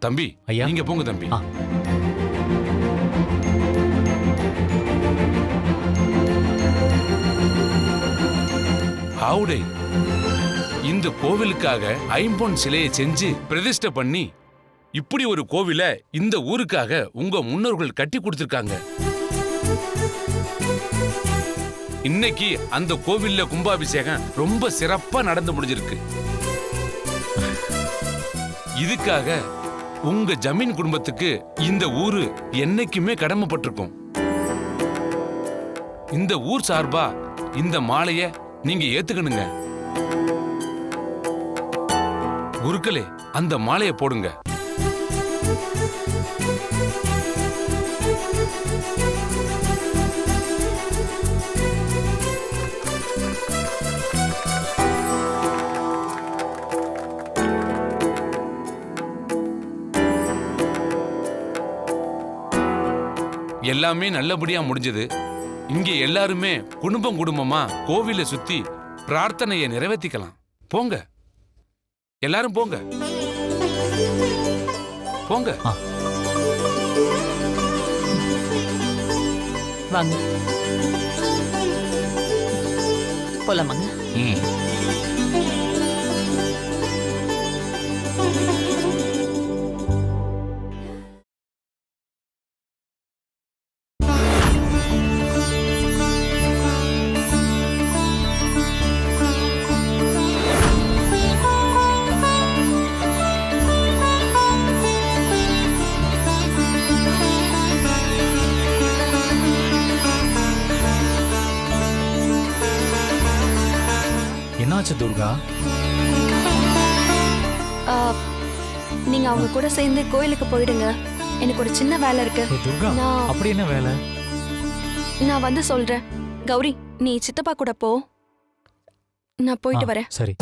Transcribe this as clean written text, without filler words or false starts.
தம்பி ஐயா. நீங்க போங்க தம்பி. ஹவுடே, இந்த கோவிலுக்காக ஐம்பொன் சிலையை செஞ்சு பிரதிஷ்டை பண்ணி இப்படி ஒரு கோவில இந்த ஊருக்காக உங்க முன்னோர்கள் கட்டி கொடுத்திருக்காங்க. இன்னைக்கு அந்த கோவில்ல கும்பாபிஷேகம் ரொம்ப சிறப்பா நடந்து முடிஞ்சிருக்கு. இதுக்காக உங்க ஜமீன் குடும்பத்துக்கு இந்த ஊரு என்னைக்குமே கடமைப்பட்டிருக்கும். இந்த ஊர் சார்பா இந்த மாலைய நீங்க ஏத்துக்கணுங்க. குருக்களே, அந்த மாலைய போடுங்க. எல்லாமே நல்லபடியா முடிஞ்சது. இங்க எல்லாருமே குடும்பம் குடும்பமா கோவிலை சுத்தி பிரார்த்தனையை நிறைவேற்றிக்கலாம். போங்க, எல்லாரும் போங்க போங்க. வாங்க போலாமாங்க. என்னாச்சு துர்கா? நீங்க அவங்க கூட சேர்ந்து கோயிலுக்கு போயிடுங்க. எனக்கு ஒரு சின்ன வேலை இருக்கு. துர்கா, அப்படி என்ன வேலை? நான் வந்து சொல்றேன். கௌரி, நீ சித்தப்பா கூட போ, நான் போயிட்டு வரேன். சரி.